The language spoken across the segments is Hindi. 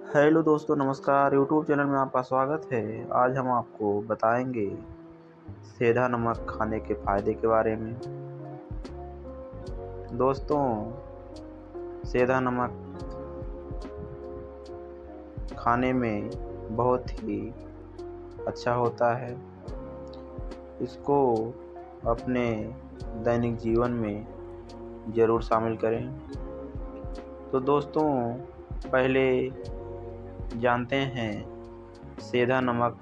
हेलो दोस्तों, नमस्कार। यूट्यूब चैनल में आपका स्वागत है। आज हम आपको बताएंगे सेंधा नमक खाने के फ़ायदे के बारे में। दोस्तों, सेंधा नमक खाने में बहुत ही अच्छा होता है। इसको अपने दैनिक जीवन में ज़रूर शामिल करें। तो दोस्तों, पहले जानते हैं सेंधा नमक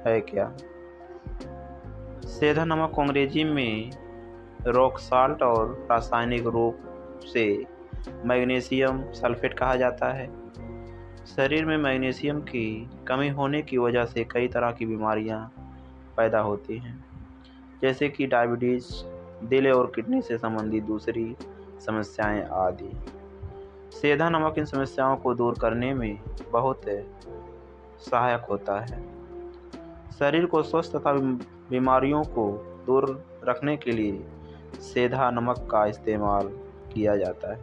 है क्या। सेंधा नमक को अंग्रेजी में रॉक साल्ट और रासायनिक रूप से मैग्नीशियम सल्फेट कहा जाता है। शरीर में मैग्नीशियम की कमी होने की वजह से कई तरह की बीमारियां पैदा होती हैं, जैसे कि डायबिटीज, दिल और किडनी से संबंधित दूसरी समस्याएं आदि। सेंधा नमक इन समस्याओं को दूर करने में बहुत सहायक होता है। शरीर को स्वस्थ तथा बीमारियों को दूर रखने के लिए सेंधा नमक का इस्तेमाल किया जाता है।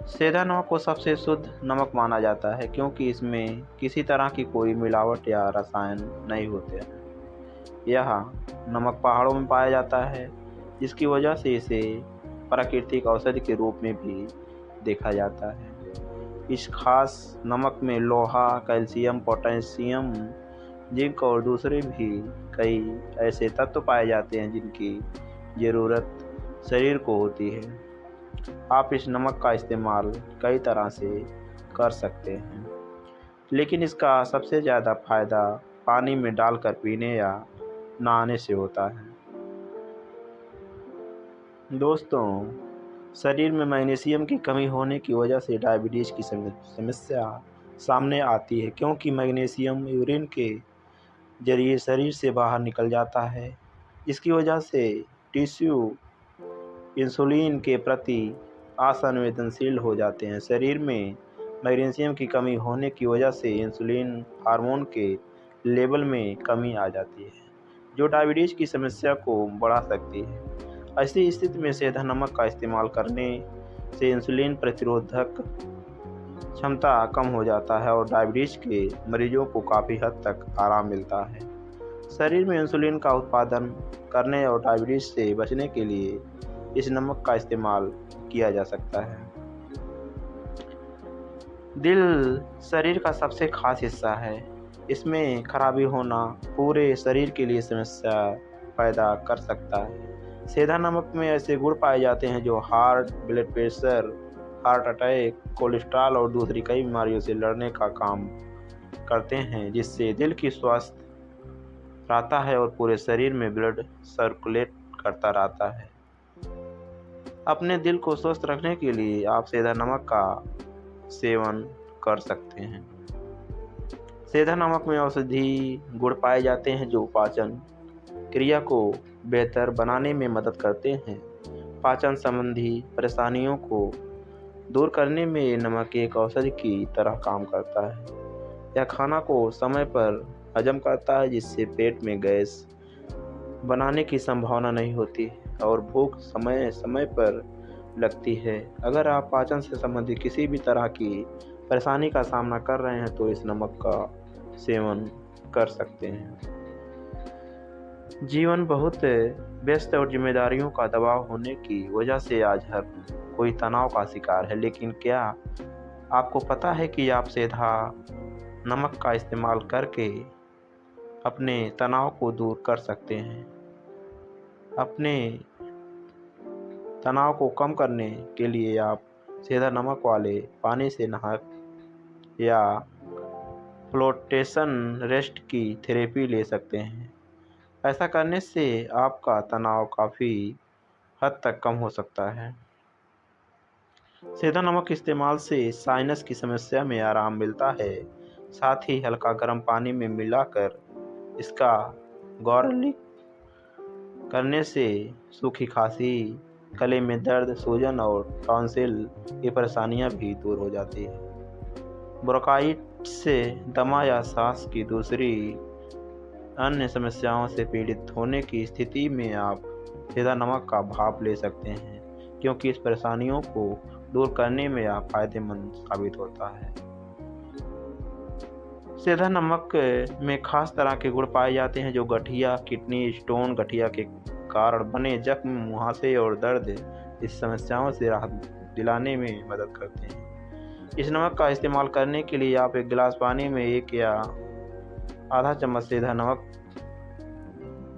सेंधा नमक को सबसे शुद्ध नमक माना जाता है क्योंकि इसमें किसी तरह की कोई मिलावट या रसायन नहीं होते हैं। यह नमक पहाड़ों में पाया जाता है, जिसकी वजह से इसे प्राकृतिक औषधि के रूप में भी देखा जाता है। इस खास नमक में लोहा, कैल्शियम, पोटेशियम, जिंक और दूसरे भी कई ऐसे तत्व पाए जाते हैं जिनकी ज़रूरत शरीर को होती है। आप इस नमक का इस्तेमाल कई तरह से कर सकते हैं, लेकिन इसका सबसे ज़्यादा फायदा पानी में डालकर पीने या नहाने से होता है। दोस्तों, शरीर में मैग्नीशियम की कमी होने की वजह से डायबिटीज़ की समस्या सामने आती है, क्योंकि मैग्नीशियम यूरिन के जरिए शरीर से बाहर निकल जाता है। इसकी वजह से टिश्यू इंसुलिन के प्रति असंवेदनशील हो जाते हैं। शरीर में मैग्नीशियम की कमी होने की वजह से इंसुलिन हार्मोन के लेवल में कमी आ जाती है, जो डायबिटीज़ की समस्या को बढ़ा सकती है। ऐसी स्थिति में सेंधा नमक का इस्तेमाल करने से इंसुलिन प्रतिरोधक क्षमता कम हो जाता है और डायबिटीज़ के मरीजों को काफ़ी हद तक आराम मिलता है। शरीर में इंसुलिन का उत्पादन करने और डायबिटीज़ से बचने के लिए इस नमक का इस्तेमाल किया जा सकता है। दिल शरीर का सबसे खास हिस्सा है। इसमें खराबी होना पूरे शरीर के लिए समस्या पैदा कर सकता है। सेंधा नमक में ऐसे गुण पाए जाते हैं जो heart, blood pressure, heart attack, cholesterol और दूसरी कई बीमारियों से लड़ने का काम करते हैं, जिससे दिल की स्वास्थ्य रहता है और पूरे शरीर में ब्लड सर्कुलेट करता रहता है। अपने दिल को स्वस्थ रखने के लिए आप सेंधा नमक का सेवन कर सकते हैं। सेंधा नमक में औषधि गुण पाए जाते हैं जो पाचन क्रिया को बेहतर बनाने में मदद करते हैं। पाचन संबंधी परेशानियों को दूर करने में ये नमक एक औषधि की तरह काम करता है। यह खाना को समय पर हजम करता है, जिससे पेट में गैस बनाने की संभावना नहीं होती और भूख समय समय पर लगती है। अगर आप पाचन से संबंधित किसी भी तरह की परेशानी का सामना कर रहे हैं तो इस नमक का सेवन कर सकते हैं। जीवन बहुत व्यस्त और जिम्मेदारियों का दबाव होने की वजह से आज हर कोई तनाव का शिकार है, लेकिन क्या आपको पता है कि आप सेंधा नमक का इस्तेमाल करके अपने तनाव को दूर कर सकते हैं। अपने तनाव को कम करने के लिए आप सेंधा नमक वाले पानी से नहा या फ्लोटेशन रेस्ट की थेरेपी ले सकते हैं। ऐसा करने से आपका तनाव काफ़ी हद तक कम हो सकता है। सेंधा नमक के इस्तेमाल से साइनस की समस्या में आराम मिलता है। साथ ही हल्का गर्म पानी में मिलाकर इसका गार्गलिंग करने से सूखी खांसी, गले में दर्द, सूजन और टॉन्सिल की परेशानियां भी दूर हो जाती है। ब्रोंकाइटिस से, दमा या सांस की दूसरी अन्य समस्याओं से पीड़ित होने की स्थिति में आप सेंधा नमक का भाप ले सकते हैं, क्योंकि इस परेशानियों को दूर करने में यह फायदेमंद साबित होता है। सेंधा नमक में खास तरह के गुण पाए जाते हैं जो गठिया, किडनी स्टोन, गठिया के कारण बने जख्म, मुहासे और दर्द इस समस्याओं से राहत दिलाने में मदद करते हैं। इस नमक का इस्तेमाल करने के लिए आप एक गिलास पानी में 1 या आधा चम्मच सेंधा नमक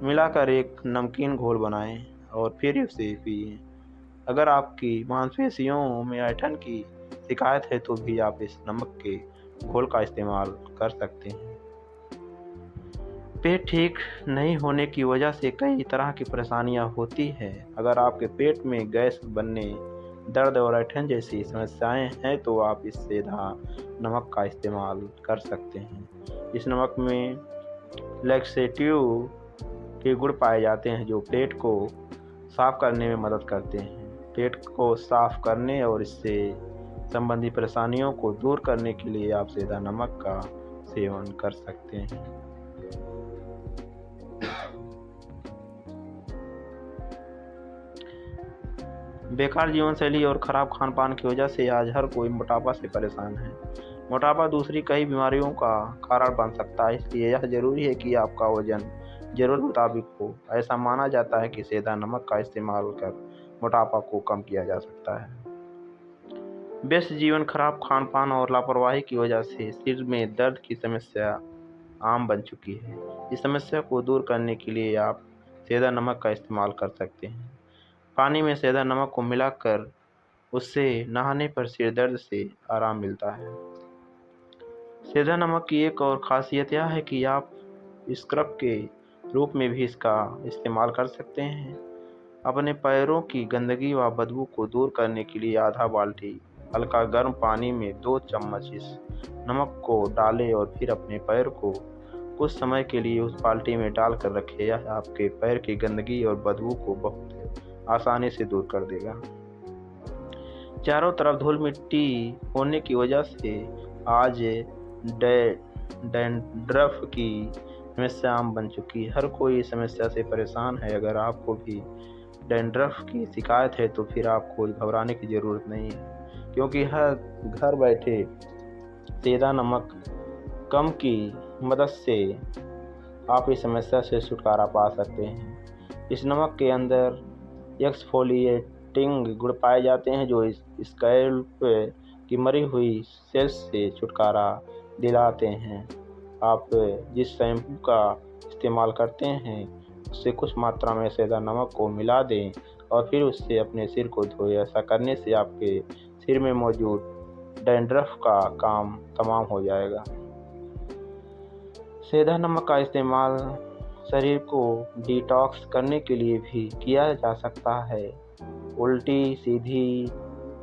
मिलाकर एक नमकीन घोल बनाएं और फिर उसे पिएं। अगर आपकी मांसपेशियों में ऐंठन की शिकायत है तो भी आप इस नमक के घोल का इस्तेमाल कर सकते हैं। पेट ठीक नहीं होने की वजह से कई तरह की परेशानियां होती हैं। अगर आपके पेट में गैस बनने, दर्द और ऐंठन जैसी समस्याएं हैं तो आप इस सेंधा नमक का इस्तेमाल कर सकते हैं। इस नमक में लैक्सेटिव के गुण पाए जाते हैं जो पेट को साफ करने में मदद करते हैं। पेट को साफ करने और इससे संबंधी परेशानियों को दूर करने के लिए आप सेंधा नमक का सेवन कर सकते हैं। बेकार जीवन शैली और खराब खान पान की वजह से आज हर कोई मोटापा से परेशान है। मोटापा दूसरी कई बीमारियों का कारण बन सकता है, इसलिए यह जरूरी है कि आपका वजन जरूरत मुताबिक हो। ऐसा माना जाता है कि सेंधा नमक का इस्तेमाल कर मोटापा को कम किया जा सकता है। व्यस्त जीवन, खराब खान पान और लापरवाही की वजह से सिर में दर्द की समस्या आम बन चुकी है। इस समस्या को दूर करने के लिए आप सेंधा नमक का इस्तेमाल कर सकते हैं। पानी में सेंधा नमक को मिलाकर उससे नहाने पर सिर दर्द से आराम मिलता है। सेंधा नमक की एक और खासियत यह है कि आप स्क्रब के रूप में भी इसका इस्तेमाल कर सकते हैं। अपने पैरों की गंदगी व बदबू को दूर करने के लिए आधा बाल्टी हल्का गर्म पानी में 2 चम्मच इस नमक को डालें और फिर अपने पैर को कुछ समय के लिए उस बाल्टी में डालकर रखें। यह आपके पैर की गंदगी और बदबू को बहुत आसानी से दूर कर देगा। चारों तरफ धूल मिट्टी होने की वजह से आज डैंड्रफ की समस्या आम बन चुकी है। हर कोई इस समस्या से परेशान है। अगर आपको भी डैंड्रफ की शिकायत है तो फिर आपको घबराने की ज़रूरत नहीं है, क्योंकि हर घर बैठे सेंधा नमक कम की मदद से आप इस समस्या से छुटकारा पा सकते हैं। इस नमक के अंदर एक्सफोलिएटिंग गुण पाए जाते हैं जो स्कैल्प की मरी हुई सेल्स से छुटकारा दिलाते हैं। आप जिस शैम्पू का इस्तेमाल करते हैं उससे कुछ मात्रा में सेंधा नमक को मिला दें और फिर उससे अपने सिर को धोएं। ऐसा करने से आपके सिर में मौजूद डैंड्रफ का काम तमाम हो जाएगा। सेंधा नमक का इस्तेमाल शरीर को डिटॉक्स करने के लिए भी किया जा सकता है। उल्टी सीधी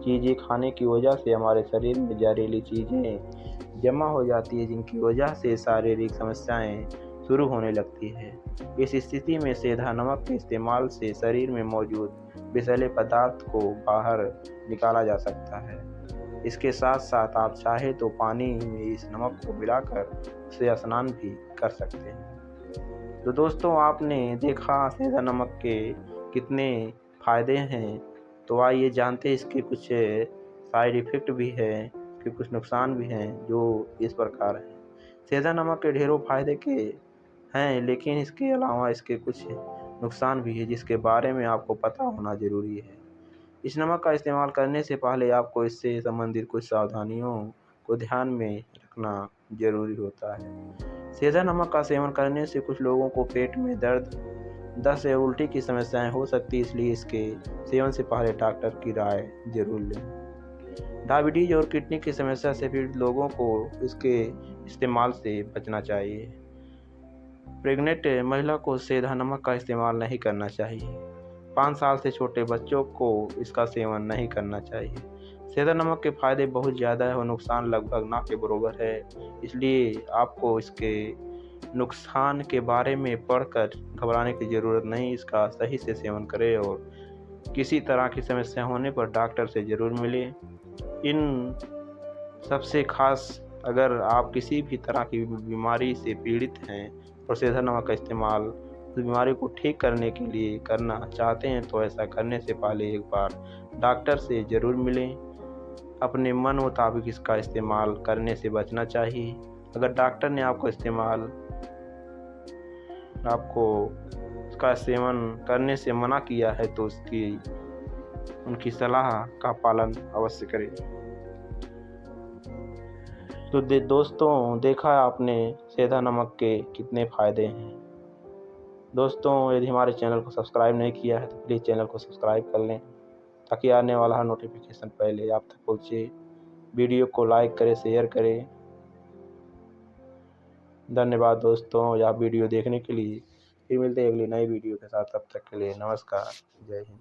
चीज़ें खाने की वजह से हमारे शरीर में जहरीली चीज़ें जमा हो जाती है, जिनकी वजह से शारीरिक समस्याएं शुरू होने लगती है। इस स्थिति में सेंधा नमक के इस्तेमाल से शरीर में मौजूद विषैले पदार्थ को बाहर निकाला जा सकता है। इसके साथ साथ आप चाहे तो पानी में इस नमक को मिलाकर उसे स्नान भी कर सकते हैं। तो दोस्तों, आपने देखा सेंधा नमक के कितने फ़ायदे हैं, तो आइए जानते इसके कुछ साइड इफ़ेक्ट भी हैं, इसके कुछ नुकसान भी हैं जो इस प्रकार हैं। सेंधा नमक के ढेरों फ़ायदे के हैं, लेकिन इसके अलावा इसके कुछ नुकसान भी हैं जिसके बारे में आपको पता होना ज़रूरी है। इस नमक का इस्तेमाल करने से पहले आपको इससे संबंधित कुछ सावधानियों को ध्यान में रखना ज़रूरी होता है। सेंधा नमक का सेवन करने से कुछ लोगों को पेट में दर्द, दस्त या उल्टी की समस्याएं हो सकती है, इसलिए इसके सेवन से पहले डॉक्टर की राय जरूर लें। डायबिटीज और किडनी की समस्या से पीड़ित लोगों को इसके इस्तेमाल से बचना चाहिए। प्रेग्नेंट महिला को सेंधा नमक का इस्तेमाल नहीं करना चाहिए। 5 साल से छोटे बच्चों को इसका सेवन नहीं करना चाहिए। सेंधा नमक के फायदे बहुत ज़्यादा है और नुकसान लगभग ना के बराबर है, इसलिए आपको इसके नुकसान के बारे में पढ़कर घबराने की ज़रूरत नहीं। इसका सही से सेवन करें और किसी तरह की समस्या होने पर डॉक्टर से ज़रूर मिलें। इन सबसे खास, अगर आप किसी भी तरह की बीमारी से पीड़ित हैं और सेंधा नमक का इस्तेमाल उस बीमारी को ठीक करने के लिए करना चाहते हैं तो ऐसा करने से पहले एक बार डॉक्टर से ज़रूर मिलें। अपने मन मुताबिक इसका इस्तेमाल करने से बचना चाहिए। अगर डॉक्टर ने आपको इसका सेवन करने से मना किया है तो उनकी सलाह का पालन अवश्य करें। तो दोस्तों, देखा आपने सेंधा नमक के कितने फ़ायदे हैं। दोस्तों, यदि हमारे चैनल को सब्सक्राइब नहीं किया है तो प्लीज़ चैनल को सब्सक्राइब कर लें, ताकि आने वाला हर नोटिफिकेशन पहले आप तक पहुँचे। वीडियो को लाइक करें, शेयर करें। धन्यवाद दोस्तों, यह वीडियो देखने के लिए। फिर मिलते हैं अगली नई वीडियो के साथ। तब तक के लिए नमस्कार। जय हिंद।